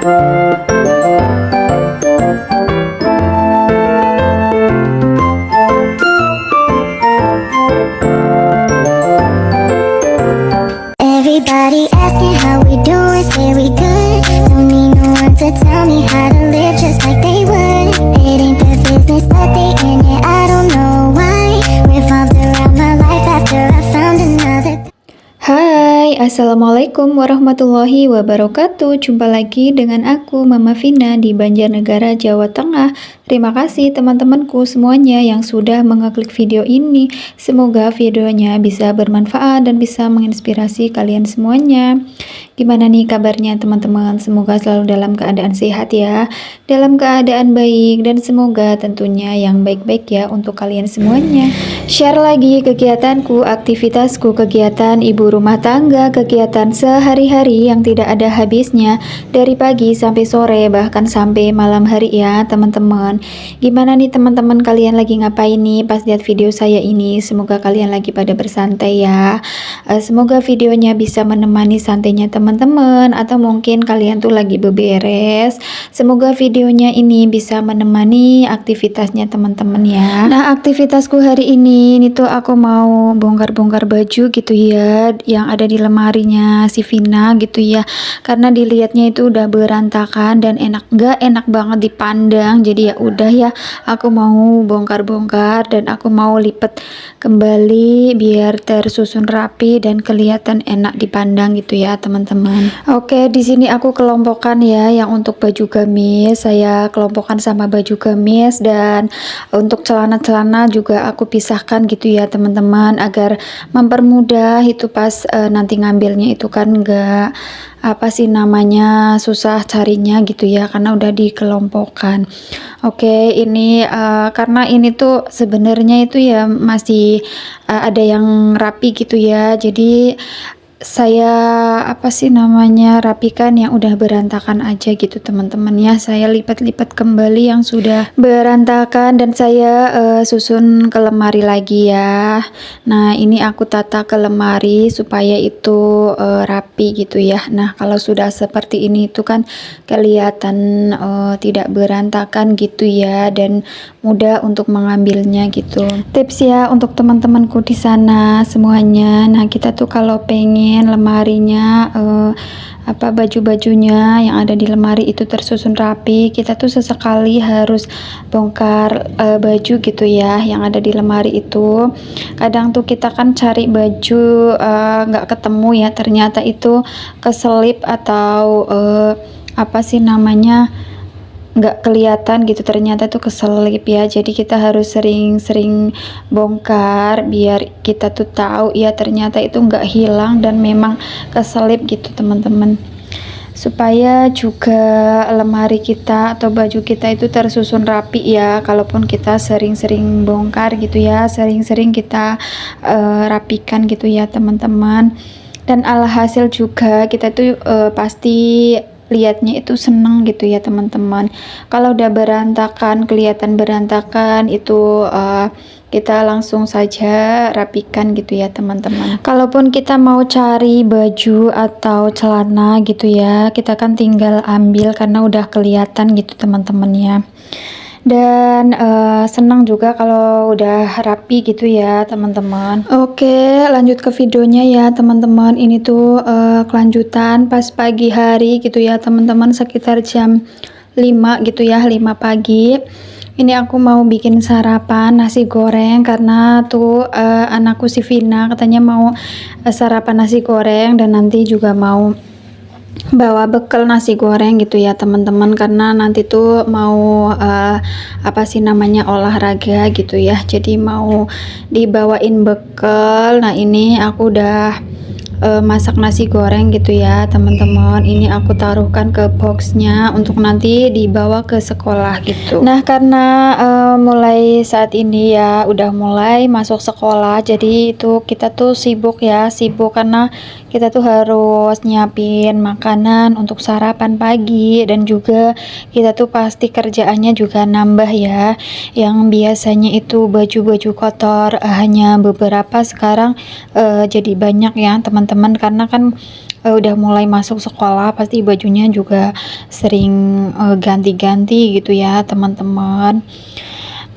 Everybody asking how we doing, say we good. Don't need no one to tell me how to live just like they would. It ain't their business, but they in it, I don't know why. Revolved around my life after I found another. Hai, Assalamualaikum warahmatullahi wabarakatuh. Jumpa lagi dengan aku, Mama Vina, di Banjarnegara, Jawa Tengah. Terima kasih teman-temanku semuanya yang sudah mengeklik video ini. Semoga videonya bisa bermanfaat dan bisa menginspirasi kalian semuanya. Gimana nih kabarnya teman-teman? Semoga selalu dalam keadaan sehat ya, dalam keadaan baik, dan semoga tentunya yang baik-baik ya untuk kalian semuanya. Share lagi kegiatanku, aktivitasku, kegiatan ibu rumah tangga, kegiatan sehari-hari yang tidak ada habisnya, dari pagi sampai sore, bahkan sampai malam hari ya teman-teman. Gimana nih teman-teman, kalian lagi ngapain nih pas lihat video saya ini? Semoga kalian lagi pada bersantai ya. Semoga videonya bisa menemani santainya teman-teman, atau mungkin kalian tuh lagi beberes. Semoga videonya ini bisa menemani aktivitasnya teman-teman ya. Nah, aktivitasku hari ini tuh aku mau bongkar-bongkar baju gitu ya, yang ada di lemarinya si Vina gitu ya, karena dilihatnya itu udah berantakan dan gak enak banget dipandang. Jadi ya udah ya, aku mau bongkar-bongkar dan aku mau lipat kembali biar tersusun rapi dan kelihatan enak dipandang gitu ya teman-teman. Oke, di sini aku kelompokkan ya, yang untuk baju gamis saya kelompokkan sama baju gamis, dan untuk celana-celana juga aku pisahkan gitu ya teman-teman, agar mempermudah itu pas nanti ngambilnya itu kan enggak susah carinya gitu ya, karena udah dikelompokkan. Oke, ini karena ini tuh sebenarnya itu ya masih ada yang rapi gitu ya, jadi saya rapikan yang udah berantakan aja gitu teman-teman ya. Saya lipat-lipat kembali yang sudah berantakan dan saya susun ke lemari lagi ya. Nah, ini aku tata ke lemari supaya itu rapi gitu ya. Nah, kalau sudah seperti ini itu kan kelihatan tidak berantakan gitu ya, dan mudah untuk mengambilnya gitu. Tips ya untuk teman-temanku di sana semuanya. Nah, kita tuh kalau pengen lemarinya baju-bajunya yang ada di lemari itu tersusun rapi, kita tuh sesekali harus bongkar baju gitu ya yang ada di lemari itu. Kadang tuh kita kan cari baju nggak ketemu ya, ternyata itu keselip atau nggak kelihatan gitu, ternyata tuh keselip ya. Jadi kita harus sering-sering bongkar biar kita tuh tahu ya ternyata itu nggak hilang dan memang keselip gitu teman-teman, supaya juga lemari kita atau baju kita itu tersusun rapi ya. Kalaupun kita sering-sering bongkar gitu ya, sering-sering kita rapikan gitu ya teman-teman, dan alhasil juga kita tuh pasti lihatnya itu seneng gitu ya teman-teman. Kalau udah berantakan, kelihatan berantakan itu kita langsung saja rapikan gitu ya teman-teman. Kalaupun kita mau cari baju atau celana gitu ya, kita kan tinggal ambil karena udah kelihatan gitu teman-teman ya. Dan senang juga kalau udah rapi gitu ya teman-teman. Oke, lanjut ke videonya ya teman-teman. Ini tuh kelanjutan pas pagi hari gitu ya teman-teman, sekitar jam 5 gitu ya, 5 pagi. Ini aku mau bikin sarapan nasi goreng, karena tuh anakku si Vina katanya mau sarapan nasi goreng, dan nanti juga mau bawa bekal nasi goreng gitu ya teman-teman, karena nanti tuh mau olahraga gitu ya, jadi mau dibawain bekal. Nah, ini aku udah masak nasi goreng gitu ya teman-teman. Ini aku taruhkan ke boxnya untuk nanti dibawa ke sekolah gitu. Nah, karena mulai saat ini ya udah mulai masuk sekolah, jadi itu kita tuh sibuk karena kita tuh harus nyiapin makanan untuk sarapan pagi, dan juga kita tuh pasti kerjaannya juga nambah ya. Yang biasanya itu baju-baju kotor hanya beberapa, sekarang jadi banyak ya teman-teman, karena kan udah mulai masuk sekolah, pasti bajunya juga sering ganti-ganti gitu ya teman-teman.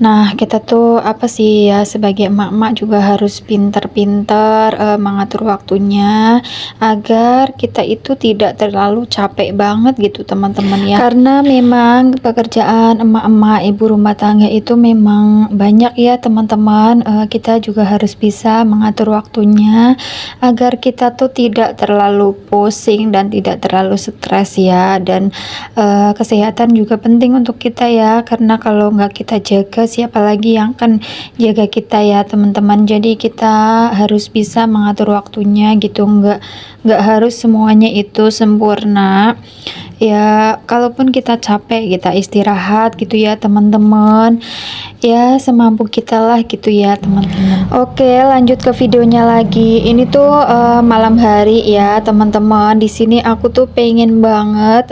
Nah, kita tuh apa sih ya, sebagai emak-emak juga harus pinter-pinter mengatur waktunya agar kita itu tidak terlalu capek banget gitu teman-teman ya. Karena memang pekerjaan emak-emak ibu rumah tangga itu memang banyak ya teman-teman. Kita juga harus bisa mengatur waktunya agar kita tuh tidak terlalu pusing dan tidak terlalu stres ya. Dan kesehatan juga penting untuk kita ya, karena kalau nggak kita jaga siapa lagi yang akan jaga kita ya teman-teman. Jadi kita harus bisa mengatur waktunya gitu, nggak harus semuanya itu sempurna ya. Kalaupun kita capek, kita istirahat gitu ya teman-teman, ya semampu kita lah gitu ya teman-teman. Oke, lanjut ke videonya lagi. Ini tuh malam hari ya teman-teman. Di sini aku tuh pengen banget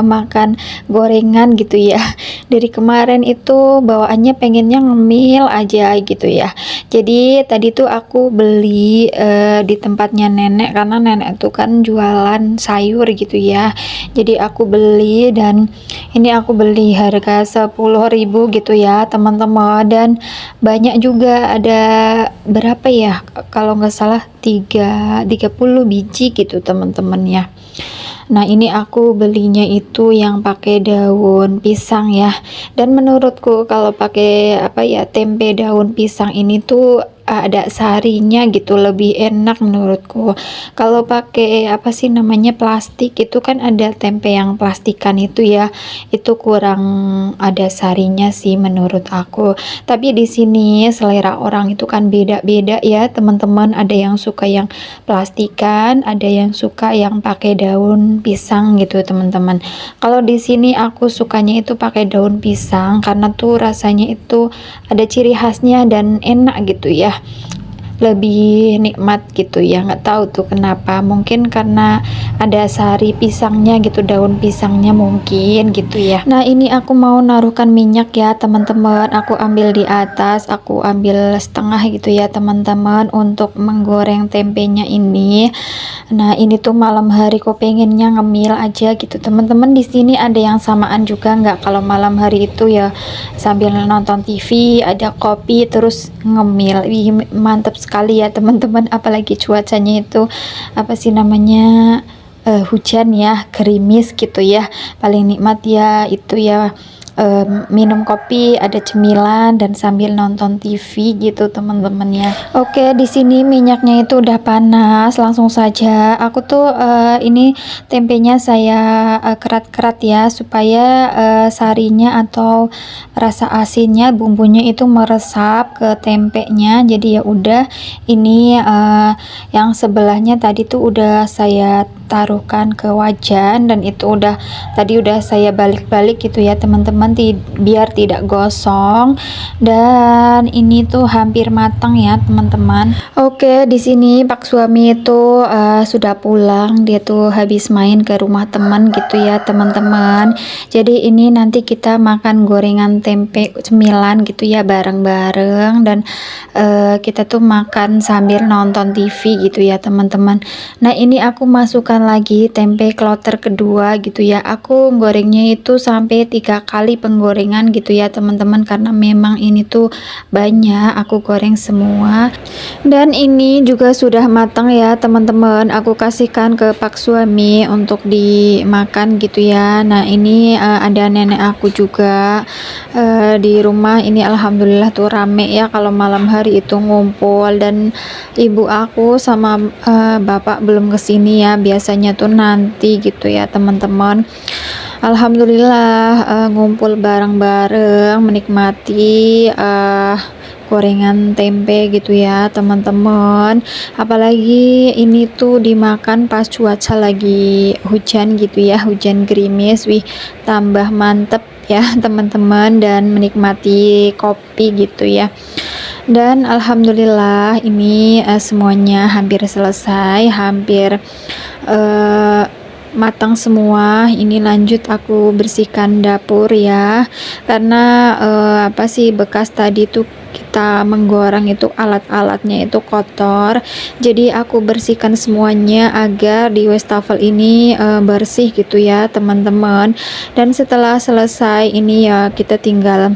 makan gorengan gitu ya. Dari kemarin itu bawaannya pengennya ngemil aja gitu ya. Jadi tadi tuh aku beli di tempatnya nenek, karena nenek tuh kan jualan sayur gitu ya. Jadi aku beli, dan ini aku beli harga 10.000 gitu ya teman-teman. Dan banyak juga, ada berapa ya, kalau nggak salah 30 biji gitu teman-teman ya. Nah, ini aku belinya itu yang pakai daun pisang ya. Dan menurutku kalau pakai apa ya, tempe daun pisang ini tuh ada sarinya gitu, lebih enak menurutku. Kalau pakai apa sih namanya, plastik itu kan, ada tempe yang plastikan itu ya, itu kurang ada sarinya sih menurut aku. Tapi di sini selera orang itu kan beda-beda ya teman-teman. Ada yang suka yang plastikan, ada yang suka yang pakai daun pisang gitu teman-teman. Kalau di sini aku sukanya itu pakai daun pisang, karena tuh rasanya itu ada ciri khasnya dan enak gitu ya, lebih nikmat gitu ya. Nggak tahu tuh kenapa, mungkin karena ada sari pisangnya gitu, daun pisangnya mungkin gitu ya. Nah, ini aku mau naruhkan minyak ya teman-teman. Aku ambil di atas, aku ambil setengah gitu ya teman-teman, untuk menggoreng tempenya ini. Nah, ini tuh malam hari kok pengennya ngemil aja gitu teman-teman. Di sini ada yang samaan juga nggak, kalau malam hari itu ya sambil nonton TV, ada kopi terus ngemil. Wih, mantep sekali ya teman-teman. Apalagi cuacanya itu apa sih namanya, hujan ya, gerimis gitu ya. Paling nikmat ya itu ya, minum kopi, ada cemilan, dan sambil nonton TV gitu teman-teman ya. Oke, di sini minyaknya itu udah panas, langsung saja aku tuh ini tempenya saya kerat-kerat ya, supaya sarinya atau rasa asinnya, bumbunya itu meresap ke tempenya. Jadi ya udah, ini yang sebelahnya tadi tuh udah saya taruhkan ke wajan, dan itu tadi udah saya balik-balik gitu ya teman-teman, biar tidak gosong. Dan ini tuh hampir matang ya teman-teman. Oke, di sini Pak suami itu sudah pulang, dia tuh habis main ke rumah teman gitu ya teman-teman. Jadi ini nanti kita makan gorengan tempe cemilan gitu ya bareng-bareng, dan kita tuh makan sambil nonton TV gitu ya teman-teman. Nah, ini aku masukkan lagi tempe kloter kedua gitu ya. Aku gorengnya itu sampai 3 kali penggorengan gitu ya teman-teman, karena memang ini tuh banyak aku goreng semua. Dan ini juga sudah matang ya teman-teman, aku kasihkan ke Pak suami untuk dimakan gitu ya. Nah, ini ada nenek aku juga di rumah ini. Alhamdulillah tuh rame ya kalau malam hari itu ngumpul. Dan ibu aku sama bapak belum kesini ya, biasanya tuh nanti gitu ya teman-teman. Alhamdulillah ngumpul bareng-bareng menikmati gorengan tempe gitu ya teman-teman. Apalagi ini tuh dimakan pas cuaca lagi hujan gitu ya, hujan gerimis. Wih, tambah mantep ya teman-teman, dan menikmati kopi gitu ya. Dan alhamdulillah ini semuanya hampir selesai, hampir matang semua. Ini lanjut aku bersihkan dapur ya, karena apa sih, bekas tadi tuh kita menggoreng itu alat-alatnya itu kotor. Jadi aku bersihkan semuanya agar di wastafel ini bersih gitu ya teman-teman. Dan setelah selesai ini ya kita tinggal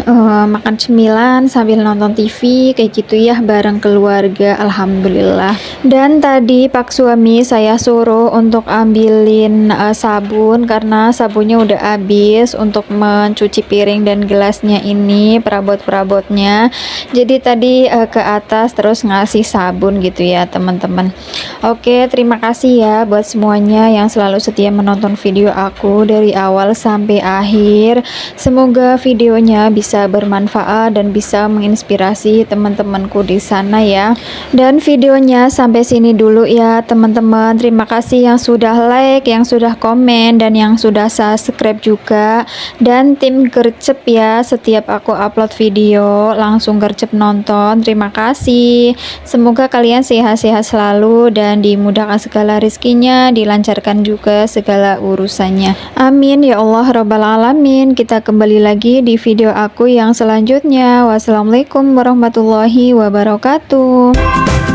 makan cemilan sambil nonton TV kayak gitu ya bareng keluarga, alhamdulillah. Dan tadi Pak suami saya suruh untuk ambilin sabun karena sabunnya udah habis untuk mencuci piring dan gelasnya ini, perabot-perabotnya. Jadi tadi ke atas terus ngasih sabun gitu ya teman-teman. Oke, terima kasih ya buat semuanya yang selalu setia menonton video aku dari awal sampai akhir. Semoga videonya bisa bermanfaat dan bisa menginspirasi teman-temanku di sana ya. Dan videonya sampai sini dulu ya teman-teman. Terima kasih yang sudah like, yang sudah komen, dan yang sudah subscribe juga. Dan tim gercep ya, setiap aku upload video langsung gercep nonton. Terima kasih. Semoga kalian sehat-sehat selalu dan dimudahkan segala rezekinya, dilancarkan juga segala urusannya. Amin ya Allah Rabbal Alamin. Kita kembali lagi di video aku yang selanjutnya. Wassalamualaikum warahmatullahi wabarakatuh.